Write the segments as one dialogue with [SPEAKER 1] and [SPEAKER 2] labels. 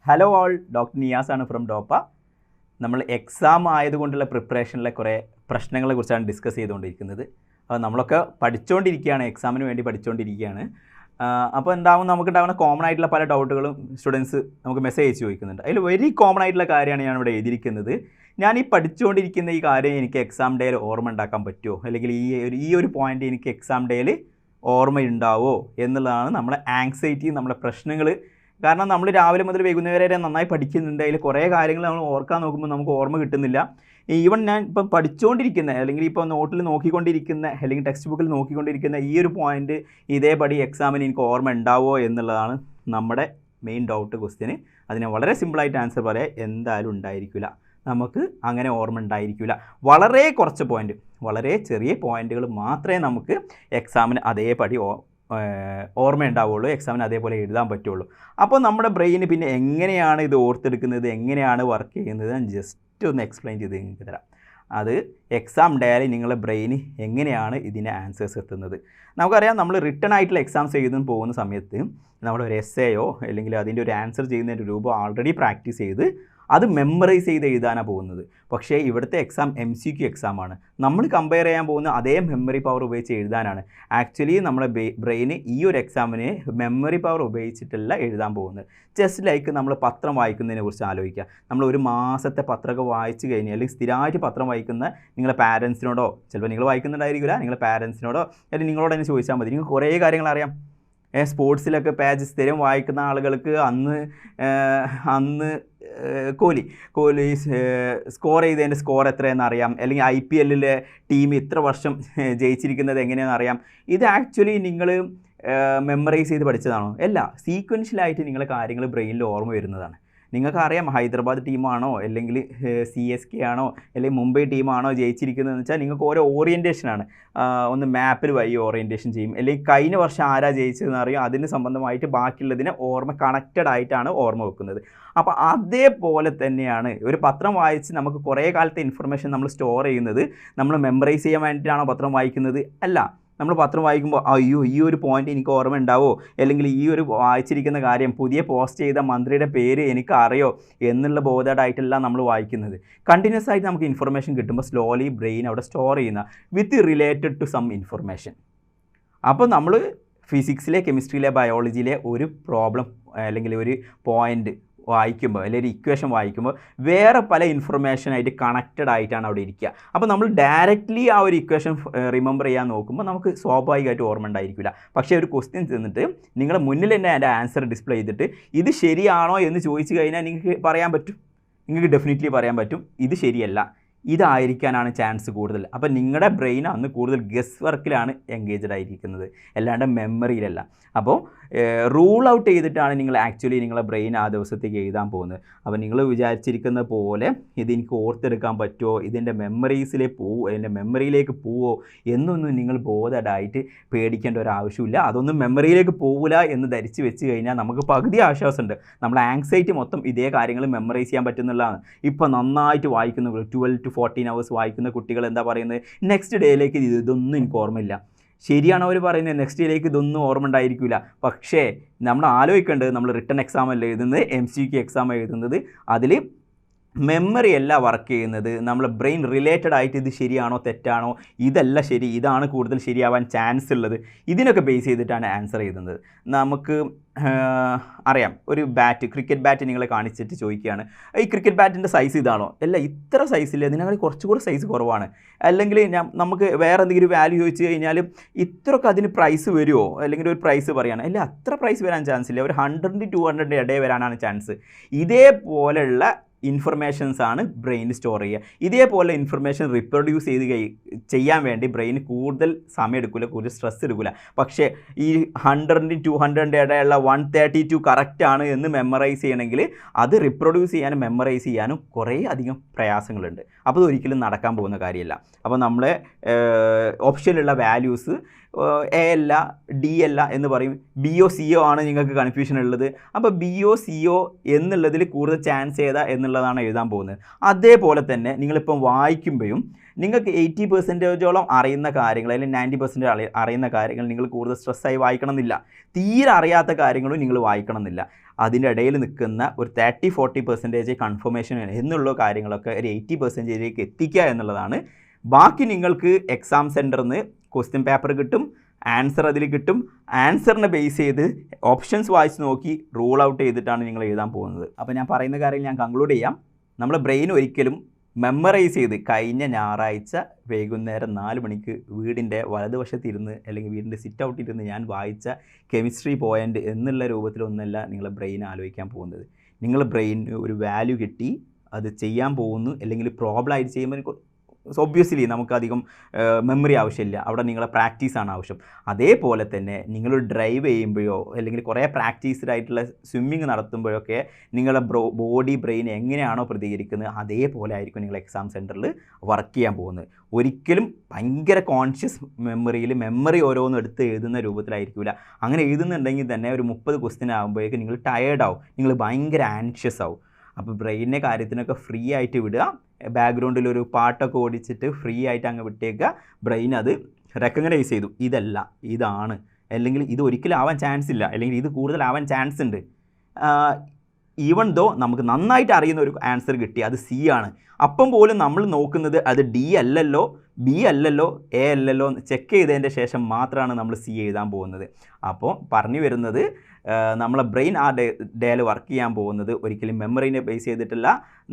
[SPEAKER 1] Hello all, doctor Niyas ആണ് from ഡോപ്പ. നമ്മൾ exam ആയതുകൊണ്ടുള്ള പ്രിപ്പറേഷനിലെ കുറേ പ്രശ്നങ്ങളെ കുറിച്ചാണ് ഡിസ്കസ് ചെയ്തുകൊണ്ടിരിക്കുന്നത്. അപ്പോൾ നമ്മളൊക്കെ പഠിച്ചുകൊണ്ടിരിക്കുകയാണ്, എക്സാമിന് വേണ്ടി പഠിച്ചുകൊണ്ടിരിക്കുകയാണ്. അപ്പോൾ നമുക്കുണ്ടാകുന്ന കോമൺ ആയിട്ടുള്ള പല ഡൗട്ടുകളും സ്റ്റുഡൻസ് നമുക്ക് മെസ്സേജ് അയച്ച് ചോദിക്കുന്നുണ്ട്. അതിൽ വെരി കോമൺ ആയിട്ടുള്ള കാര്യമാണ് ഞാൻ ഇവിടെ എഴുതിയിരിക്കുന്നത്. ഞാൻ ഈ പഠിച്ചുകൊണ്ടിരിക്കുന്ന ഈ കാര്യം എനിക്ക് എക്സാം ഡേയിൽ ഓർമ്മ ഉണ്ടാക്കാൻ പറ്റുമോ, അല്ലെങ്കിൽ ഈ ഒരു പോയിൻ്റ് എനിക്ക് എക്സാം ഡേയിൽ ഓർമ്മയുണ്ടാവോ എന്നുള്ളതാണ് നമ്മുടെ ആങ്സൈറ്റി, നമ്മുടെ പ്രശ്നങ്ങൾ. കാരണം നമ്മൾ രാവിലെ മുതൽ വൈകുന്നേരം വരെ നന്നായി പഠിക്കുന്നുണ്ട്, അതിൽ കുറേ കാര്യങ്ങൾ നമ്മൾ ഓർക്കാൻ നോക്കുമ്പോൾ നമുക്ക് ഓർമ്മ കിട്ടുന്നില്ല. ഈവൻ ഞാൻ ഇപ്പം പഠിച്ചുകൊണ്ടിരിക്കുന്ന, അല്ലെങ്കിൽ ഇപ്പോൾ നോട്ടിൽ നോക്കിക്കൊണ്ടിരിക്കുന്ന, അല്ലെങ്കിൽ ടെക്സ്റ്റ് ബുക്കിൽ നോക്കിക്കൊണ്ടിരിക്കുന്ന ഈ ഒരു പോയിൻ്റ് ഇതേപടി എക്സാമിന് എനിക്ക് ഓർമ്മ ഉണ്ടാവുമോ എന്നുള്ളതാണ് നമ്മുടെ മെയിൻ ഡൗട്ട് ക്വസ്റ്റ്യന്. അതിനെ വളരെ സിമ്പിളായിട്ട് ആൻസർ പറയാം, എന്തായാലും ഉണ്ടായിരിക്കില്ല. നമുക്ക് അങ്ങനെ ഓർമ്മ ഉണ്ടായിരിക്കില്ല. വളരെ കുറച്ച് പോയിൻ്റ്, വളരെ ചെറിയ പോയിൻ്റുകൾ മാത്രമേ നമുക്ക് എക്സാമിന് അതേപടി ഓർമ്മയുണ്ടാവുള്ളൂ, എക്സാമിന് അതേപോലെ എഴുതാൻ പറ്റുള്ളൂ. അപ്പോൾ നമ്മുടെ ബ്രെയിന് പിന്നെ എങ്ങനെയാണ് ഇത് ഓർത്തെടുക്കുന്നത്, എങ്ങനെയാണ് വർക്ക് ചെയ്യുന്നത്, ഞാൻ ജസ്റ്റ് ഒന്ന് എക്സ്പ്ലെയിൻ ചെയ്ത് നിങ്ങൾക്ക് തരാം. അത് എക്സാം ഡേയിൽ നിങ്ങളുടെ ബ്രെയിന് എങ്ങനെയാണ് ഇതിൻ്റെ ആൻസേഴ്സ് എത്തുന്നത്. നമുക്കറിയാം, നമ്മൾ റിട്ടൺ ആയിട്ടുള്ള എക്സാംസ് എഴുതാൻ പോകുന്ന സമയത്ത് നമ്മളൊരു എസ്സേയോ അല്ലെങ്കിൽ അതിൻ്റെ ഒരു ആൻസർ ചെയ്യുന്നതിൻ്റെ രൂപം ആൾറെഡി പ്രാക്ടീസ് ചെയ്ത് അത് മെമ്മറൈസ് ചെയ്ത് എഴുതാനാണ് പോകുന്നത്. പക്ഷേ ഇവിടുത്തെ എക്സാം MCQ എക്സാമാണ്. നമ്മൾ കമ്പയർ ചെയ്യാൻ പോകുന്ന അതേ മെമ്മറി പവർ ഉപയോഗിച്ച് എഴുതാനാണ്. ആക്ച്വലി നമ്മുടെ ബ്രെയിന് ഈ ഒരു എക്സാമിന് മെമ്മറി പവർ ഉപയോഗിച്ചിട്ടല്ല എഴുതാൻ പോകുന്നത്. ജസ്റ്റ് ലൈക്ക് നമ്മൾ പത്രം വായിക്കുന്നതിനെ കുറിച്ച് ആലോചിക്കുക. നമ്മൾ ഒരു മാസത്തെ പത്രമൊക്കെ വായിച്ച് കഴിഞ്ഞാൽ, അല്ലെങ്കിൽ സ്ഥിരമായിട്ട് പത്രം വായിക്കുന്ന നിങ്ങളുടെ പാരൻസിനോടോ, ചിലപ്പോൾ നിങ്ങൾ വായിക്കുന്നുണ്ടായിരിക്കില്ല, നിങ്ങളുടെ പാരൻസിനോടോ അല്ലെങ്കിൽ നിങ്ങളോട് തന്നെ ചോദിച്ചാൽ മതി. നിങ്ങൾക്ക് കുറേ കാര്യങ്ങൾ അറിയാം. സ്പോർട്സിലൊക്കെ പേജ് സ്ഥിരം വായിക്കുന്ന ആളുകൾക്ക് അന്ന് കോഹ്ലി സ്കോർ ചെയ്തതിൻ്റെ സ്കോർ എത്രയെന്ന് അറിയാം, അല്ലെങ്കിൽ IPL ടീം ഇത്ര വർഷം ജയിച്ചിരിക്കുന്നത് എങ്ങനെയാണെന്ന് അറിയാം. ഇത് ആക്ച്വലി നിങ്ങൾ മെമ്മറൈസ് ചെയ്ത് പഠിച്ചതാണോ? അല്ല, സീക്വൻഷ്യലായിട്ട് നിങ്ങളെ കാര്യങ്ങൾ ബ്രെയിനിൽ ഓർമ്മ വരുന്നതാണ്. നിങ്ങൾക്കറിയാം ഹൈദരാബാദ് ടീമാണോ, അല്ലെങ്കിൽ CSK ആണോ, അല്ലെങ്കിൽ മുംബൈ ടീമാണോ ജയിച്ചിരിക്കുന്നതെന്ന് വെച്ചാൽ നിങ്ങൾക്ക് ഓരോ ഓറിയൻറ്റേഷനാണ്. ഒന്ന് മാപ്പിൽ വഴി ഓറിയൻറ്റേഷൻ ചെയ്യും, അല്ലെങ്കിൽ കഴിഞ്ഞ വർഷം ആരാ ജയിച്ചതെന്ന് അറിയും. അതിന് സംബന്ധമായിട്ട് ബാക്കിയുള്ളതിനെ ഓർമ്മ കണക്റ്റഡ് ആയിട്ടാണ് ഓർമ്മ വെക്കുന്നത്. അപ്പോൾ അതേപോലെ തന്നെയാണ് ഒരു പത്രം വായിച്ച് നമുക്ക് കുറേ കാലത്തെ ഇൻഫർമേഷൻ നമ്മൾ സ്റ്റോർ ചെയ്യുന്നത്. നമ്മൾ മെമ്മറൈസ് ചെയ്യാൻ വേണ്ടിയിട്ടാണോ പത്രം വായിക്കുന്നത്? അല്ല. നമ്മൾ പത്രം വായിക്കുമ്പോൾ അയ്യോ ഈ ഒരു പോയിൻ്റ് എനിക്ക് ഓർമ്മ ഉണ്ടാവോ, അല്ലെങ്കിൽ ഈ ഒരു വായിച്ചിരിക്കുന്ന കാര്യം, പുതിയ പോസ്റ്റ് ചെയ്ത മന്ത്രിയുടെ പേര് എനിക്ക് അറിയോ എന്നുള്ള ബോധമായിട്ടല്ല നമ്മൾ വായിക്കുന്നത്. കണ്ടിന്യൂസ് ആയിട്ട് നമുക്ക് ഇൻഫർമേഷൻ കിട്ടുമ്പോൾ സ്ലോലി ബ്രെയിൻ അവിടെ സ്റ്റോർ ചെയ്യുന്ന with related to some information. അപ്പോൾ നമ്മൾ ഫിസിക്സിലെ, കെമിസ്ട്രിയിലെ, ബയോളജിയിലെ ഒരു പ്രോബ്ലം അല്ലെങ്കിൽ ഒരു പോയിൻ്റ് വായിക്കുമ്പോൾ, അല്ലെങ്കിൽ ഒരു ഇക്വേഷൻ വായിക്കുമ്പോൾ വേറെ പല ഇൻഫർമേഷനായിട്ട് കണക്റ്റഡ് ആയിട്ടാണ് അവിടെ ഇരിക്കുക. അപ്പോൾ നമ്മൾ ഡയറക്റ്റ്ലി ആ ഒരു ഇക്വേഷൻ റിമെമ്പർ ചെയ്യാൻ നോക്കുമ്പോൾ നമുക്ക് സ്വാഭാവികമായിട്ട് ഓർമ്മ ഉണ്ടായിരിക്കില്ല. പക്ഷേ ഒരു ക്വസ്റ്റ്യൻ തന്നിട്ട് നിങ്ങളുടെ മുന്നിൽ തന്നെ അതിൻ്റെ ആൻസർ ഡിസ്പ്ലേ ചെയ്തിട്ട് ഇത് ശരിയാണോ എന്ന് ചോദിച്ചു കഴിഞ്ഞാൽ നിങ്ങൾക്ക് പറയാൻ പറ്റും, നിങ്ങൾക്ക് ഡെഫിനറ്റ്ലി പറയാൻ പറ്റും ഇത് ശരിയല്ല, ഇതായിരിക്കാനാണ് ചാൻസ് കൂടുതൽ. അപ്പോൾ നിങ്ങളുടെ ബ്രെയിൻ അന്ന് കൂടുതൽ ഗസ് വർക്കിലാണ് എൻഗേജ്ഡ് ആയിരിക്കുന്നത്, അല്ലാണ്ട് മെമ്മറിയിലല്ല. അപ്പോൾ റൂൾ ഔട്ട് ചെയ്തിട്ടാണ് നിങ്ങൾ ആക്ച്വലി നിങ്ങളുടെ ബ്രെയിൻ ആ ദിവസത്തേക്ക് എഴുതാൻ പോകുന്നത്. അപ്പോൾ നിങ്ങൾ വിചാരിച്ചിരിക്കുന്ന പോലെ ഇതെനിക്ക് ഓർത്തെടുക്കാൻ പറ്റുമോ, ഇതിൻ്റെ മെമ്മറിയിലേക്ക് പോവോ എന്നൊന്നും നിങ്ങൾ ബോധമായിട്ട് പേടിക്കേണ്ട ഒരു ആവശ്യമില്ല. അതൊന്നും മെമ്മറിയിലേക്ക് പോവില്ല എന്ന് ധരിച്ച് വെച്ച് കഴിഞ്ഞാൽ നമുക്ക് പകുതി ആശ്വാസമുണ്ട്. നമ്മളെ ആങ്സൈറ്റി മൊത്തം ഇതേ കാര്യങ്ങൾ മെമ്മറൈസ് ചെയ്യാൻ പറ്റുന്നുള്ളതാണ്. ഇപ്പോൾ നന്നായിട്ട് വായിക്കുന്ന 12 to 14 hours വായിക്കുന്ന കുട്ടികൾ എന്താ പറയുന്നത്, നെക്സ്റ്റ് ഡേയിലേക്ക് ഇതൊന്നും എനിക്ക് ഓർമ്മയില്ല. ശരിയാണ് അവർ പറയുന്നത്, നെക്സ്റ്റ് ഡേയിലേക്ക് ഇതൊന്നും ഓർമ്മ ഉണ്ടായിരിക്കില്ല. പക്ഷേ നമ്മൾ ആലോചിക്കേണ്ടത്, നമ്മൾ റിട്ടൺ എക്സാം അല്ല എഴുതുന്നത്, MCQ എക്സാം എഴുതുന്നത്, അതിൽ മെമ്മറി അല്ല വർക്ക് ചെയ്യുന്നത്. നമ്മൾ ബ്രെയിൻ റിലേറ്റഡ് ആയിട്ട് ഇത് ശരിയാണോ തെറ്റാണോ, ഇതല്ല ശരി, ഇതാണ് കൂടുതൽ ശരിയാവാൻ ചാൻസ് ഉള്ളത്, ഇതിനൊക്കെ ബേസ് ചെയ്തിട്ടാണ് ആൻസർ ചെയ്യുന്നത്. നമുക്ക് അറിയാം, ഒരു ക്രിക്കറ്റ് ബാറ്റ് നിങ്ങളെ കാണിച്ചിട്ട് ചോദിക്കുകയാണ്, ഈ ക്രിക്കറ്റ് ബാറ്റിൻ്റെ സൈസ് ഇതാണോ? അല്ല, ഇത്ര സൈസില്ല, ഇതിനേക്കാൾ കുറച്ചുകൂടി സൈസ് കുറവാണ്. അല്ലെങ്കിൽ നമുക്ക് വേറെ എന്തെങ്കിലും വാല്യൂ ചോദിച്ചു കഴിഞ്ഞാൽ ഇത്രയൊക്കെ അതിന് പ്രൈസ് വരുമോ, അല്ലെങ്കിൽ ഒരു പ്രൈസ് പറയുകയാണ്, അല്ല അത്ര പ്രൈസ് വരാൻ ചാൻസ് ഇല്ല, ഒരു 100 to 200 ഇടയിൽ വരാനാണ് ചാൻസ്. ഇതേപോലെയുള്ള ഇൻഫർമേഷൻസ് ആണ് ബ്രെയിൻ സ്റ്റോർ ചെയ്യുക. ഇതേപോലെ ഇൻഫർമേഷൻ റിപ്രൊഡ്യൂസ് ചെയ്യാൻ വേണ്ടി ബ്രെയിൻ കൂടുതൽ സമയം എടുക്കില്ല, കൂടുതൽ സ്ട്രെസ് എടുക്കില്ല. പക്ഷേ ഈ 100 to 200 ഇടയുള്ള 132 കറക്റ്റാണ് എന്ന് മെമ്മറൈസ് ചെയ്യണമെങ്കിൽ അത് റിപ്രൊഡ്യൂസ് ചെയ്യാനും മെമ്മറൈസ് ചെയ്യാനും കുറേ അധികം പ്രയാസങ്ങളുണ്ട്. അപ്പോൾ അതൊരിക്കലും നടക്കാൻ പോകുന്ന കാര്യമല്ല. അപ്പോൾ നമ്മളെ ഓപ്ഷനിലുള്ള വാല്യൂസ് എ അല്ല ഡി അല്ല എന്ന് പറയും, ബി ഒ സി ഒ ആണ് നിങ്ങൾക്ക് കൺഫ്യൂഷൻ ഉള്ളത്. അപ്പോൾ ബി ഒ സി ഒ എന്നുള്ളതിൽ കൂടുതൽ ചാൻസ് ഏതാ എന്നുള്ളതാണ് എഴുതാൻ പോകുന്നത്. അതേപോലെ തന്നെ നിങ്ങളിപ്പം വായിക്കുമ്പോഴും നിങ്ങൾക്ക് 80% അറിയുന്ന കാര്യങ്ങൾ അല്ലെങ്കിൽ 90% അറിയുന്ന കാര്യങ്ങൾ നിങ്ങൾ കൂടുതൽ സ്ട്രെസ്സായി വായിക്കണം എന്നില്ല. തീരെ അറിയാത്ത കാര്യങ്ങളും നിങ്ങൾ വായിക്കണം എന്നില്ല. അതിൻ്റെ ഇടയിൽ നിൽക്കുന്ന ഒരു 30-40% കൺഫർമേഷൻ എന്നുള്ള കാര്യങ്ങളൊക്കെ ഒരു 80% എത്തിക്കുക എന്നുള്ളതാണ്. ബാക്കി നിങ്ങൾക്ക് എക്സാം സെൻറ്ററിൽ നിന്ന് ക്വസ്റ്റ്യൻ പേപ്പർ കിട്ടും, ആൻസർ അതിൽ കിട്ടും. ആൻസറിനെ ബേസ് ചെയ്ത് ഓപ്ഷൻസ് വായിച്ച് നോക്കി റൂൾ ഔട്ട് ചെയ്തിട്ടാണ് നിങ്ങൾ എഴുതാൻ പോകുന്നത്. അപ്പോൾ ഞാൻ പറയുന്ന കാര്യം ഞാൻ കൺക്ലൂഡ് ചെയ്യാം. നമ്മുടെ ബ്രെയിൻ ഒരിക്കലും മെമ്മറൈസ് ചെയ്ത് കഴിഞ്ഞ ഞായറാഴ്ച വൈകുന്നേരം 4 മണിക്ക് വീടിൻ്റെ വലതുവശത്തിരുന്ന് അല്ലെങ്കിൽ വീടിൻ്റെ സിറ്റ് ഔട്ടിരുന്ന് ഞാൻ വായിച്ച കെമിസ്ട്രി പോയിൻ്റ് എന്നുള്ള രൂപത്തിലൊന്നല്ല നിങ്ങളെ ബ്രെയിൻ ആലോചിക്കാൻ പോകുന്നത്. നിങ്ങൾ ബ്രെയിനിന് ഒരു വാല്യൂ കിട്ടി അത് ചെയ്യാൻ പോകുന്നു, അല്ലെങ്കിൽ പ്രോബ്ലം ആയിട്ട് ചെയ്യുമ്പോൾ ഒബ്വിയസ്ലി നമുക്കധികം മെമ്മറി ആവശ്യമില്ല, അവിടെ നിങ്ങളെ പ്രാക്ടീസാണ് ആവശ്യം. അതേപോലെ തന്നെ നിങ്ങൾ ഡ്രൈവ് ചെയ്യുമ്പോഴോ അല്ലെങ്കിൽ കുറേ പ്രാക്ടീസ്ഡ് ആയിട്ടുള്ള സ്വിമ്മിങ് നടത്തുമ്പോഴൊക്കെ നിങ്ങളുടെ ബോഡി ബ്രെയിൻ എങ്ങനെയാണോ പ്രതികരിക്കുന്നത് അതേപോലെ ആയിരിക്കും നിങ്ങൾ എക്സാം സെൻറ്ററിൽ വർക്ക് ചെയ്യാൻ പോകുന്നത്. ഒരിക്കലും ഭയങ്കര കോൺഷ്യസ് മെമ്മറി ഓരോന്നും എടുത്ത് എഴുതുന്ന രൂപത്തിലായിരിക്കില്ല. അങ്ങനെ എഴുതുന്നുണ്ടെങ്കിൽ തന്നെ ഒരു 30 ക്വസ്റ്റ്യൻ ആകുമ്പോഴേക്കും നിങ്ങൾ ടയേർഡാവും, നിങ്ങൾ ഭയങ്കര ആൻഷ്യസ് ആവും. അപ്പോൾ ബ്രെയിനിൻ്റെ കാര്യത്തിനൊക്കെ ഫ്രീ ആയിട്ട് വിടുക, ബാക്ക്ഗ്രൗണ്ടിൽ ഒരു പാട്ടൊക്കെ ഓടിച്ചിട്ട് ഫ്രീ ആയിട്ട് അങ്ങ് വിട്ടേക്കുക. ബ്രെയിൻ അത് റെക്കഗ്നൈസ് ചെയ്തു, ഇതല്ല ഇതാണ്, അല്ലെങ്കിൽ ഇത് ഒരിക്കലും ആവാൻ ചാൻസ് ഇല്ല, അല്ലെങ്കിൽ ഇത് കൂടുതലാവാൻ ചാൻസ് ഉണ്ട്. ഈവൺ ദോ നമുക്ക് നന്നായിട്ട് അറിയുന്ന ഒരു ആൻസർ കിട്ടി, അത് സി ആണ്, അപ്പം പോലും നമ്മൾ നോക്കുന്നത് അത് ഡി അല്ലല്ലോ, ബി അല്ലല്ലോ, എ അല്ലല്ലോ ചെക്ക് ചെയ്തതിൻ്റെ ശേഷം മാത്രമാണ് നമ്മൾ സി എഴുതാൻ പോകുന്നത്. അപ്പോൾ പറഞ്ഞു വരുന്നത് നമ്മളെ ബ്രെയിൻ ആ ഡേയിൽ വർക്ക് ചെയ്യാൻ പോകുന്നത് ഒരിക്കലും മെമ്മറീനെ ബേസ് ചെയ്തിട്ടില്ല,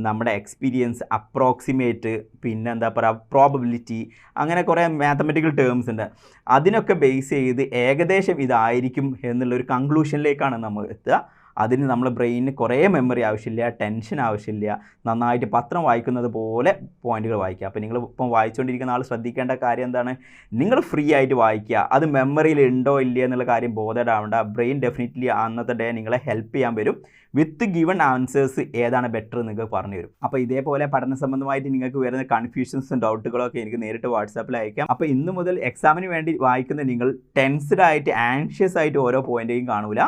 [SPEAKER 1] നമ്മുടെ എക്സ്പീരിയൻസ്, അപ്രോക്സിമേറ്റ്, പിന്നെ എന്താ പറയുക പ്രോബബിലിറ്റി, അങ്ങനെ കുറേ മാത്തമെറ്റിക്കൽ ടേംസ് ഉണ്ട്. അതിനൊക്കെ ബേസ് ചെയ്ത് ഏകദേശം ഇതായിരിക്കും എന്നുള്ളൊരു കൺക്ലൂഷനിലേക്കാണ് നമ്മൾ എത്തുക. അതിന് നമ്മൾ ബ്രെയിനിന് കുറേ മെമ്മറി ആവശ്യമില്ല, ടെൻഷൻ ആവശ്യമില്ല, നന്നായിട്ട് പത്രം വായിക്കുന്നത് പോലെ പോയിന്റുകൾ വായിക്കുക. അപ്പോൾ നിങ്ങൾ ഇപ്പം വായിച്ചുകൊണ്ടിരിക്കുന്ന ആൾ ശ്രദ്ധിക്കേണ്ട കാര്യം എന്താണ്, നിങ്ങൾ ഫ്രീ ആയിട്ട് വായിക്കുക. അത് മെമ്മറിയിൽ ഉണ്ടോ ഇല്ലയോ എന്നുള്ള കാര്യം ബോധേഡാവേണ്ട. ബ്രെയിൻ ഡെഫിനറ്റ്ലി അന്നത്തെ ഡേ നിങ്ങളെ ഹെൽപ്പ് ചെയ്യാൻ വരും. വിത്ത് ഗിവൺ ആൻസേഴ്സ് ഏതാണ് ബെറ്റർ നിങ്ങൾക്ക് പറഞ്ഞു തരും. അപ്പോൾ ഇതേപോലെ പഠന സംബന്ധമായിട്ട് നിങ്ങൾക്ക് വരുന്ന കൺഫ്യൂഷൻസും ഡൗട്ടുകളൊക്കെ എനിക്ക് നേരിട്ട് വാട്സാപ്പിൽ അയക്കാം. അപ്പോൾ ഇന്ന് മുതൽ എക്സാമിന് വേണ്ടി വായിക്കുന്ന നിങ്ങൾ ടെൻസ്ഡ് ആയിട്ട് ആൻഷ്യസ് ആയിട്ട് ഓരോ പോയിന്റേയും കാണൂല,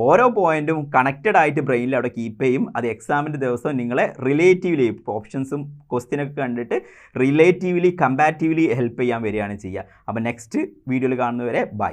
[SPEAKER 1] ഓരോ പോയിന്റും കണക്റ്റഡ് ആയിട്ട് ബ്രെയിനിൽ അവിടെ കീപ്പ് ചെയ്യും. അത് എക്സാമിൻ്റെ ദിവസം നിങ്ങളെ റിലേറ്റീവ്ലി ഓപ്ഷൻസും ക്വസ്റ്റ്യനൊക്കെ കണ്ടിട്ട് റിലേറ്റീവ്ലി കമ്പാരിറ്റീവ്ലി ഹെൽപ്പ് ചെയ്യാൻ വരികയാണ് ചെയ്യുക. അപ്പോൾ നെക്സ്റ്റ് വീഡിയോയിൽ കാണുന്നവരെ ബൈ.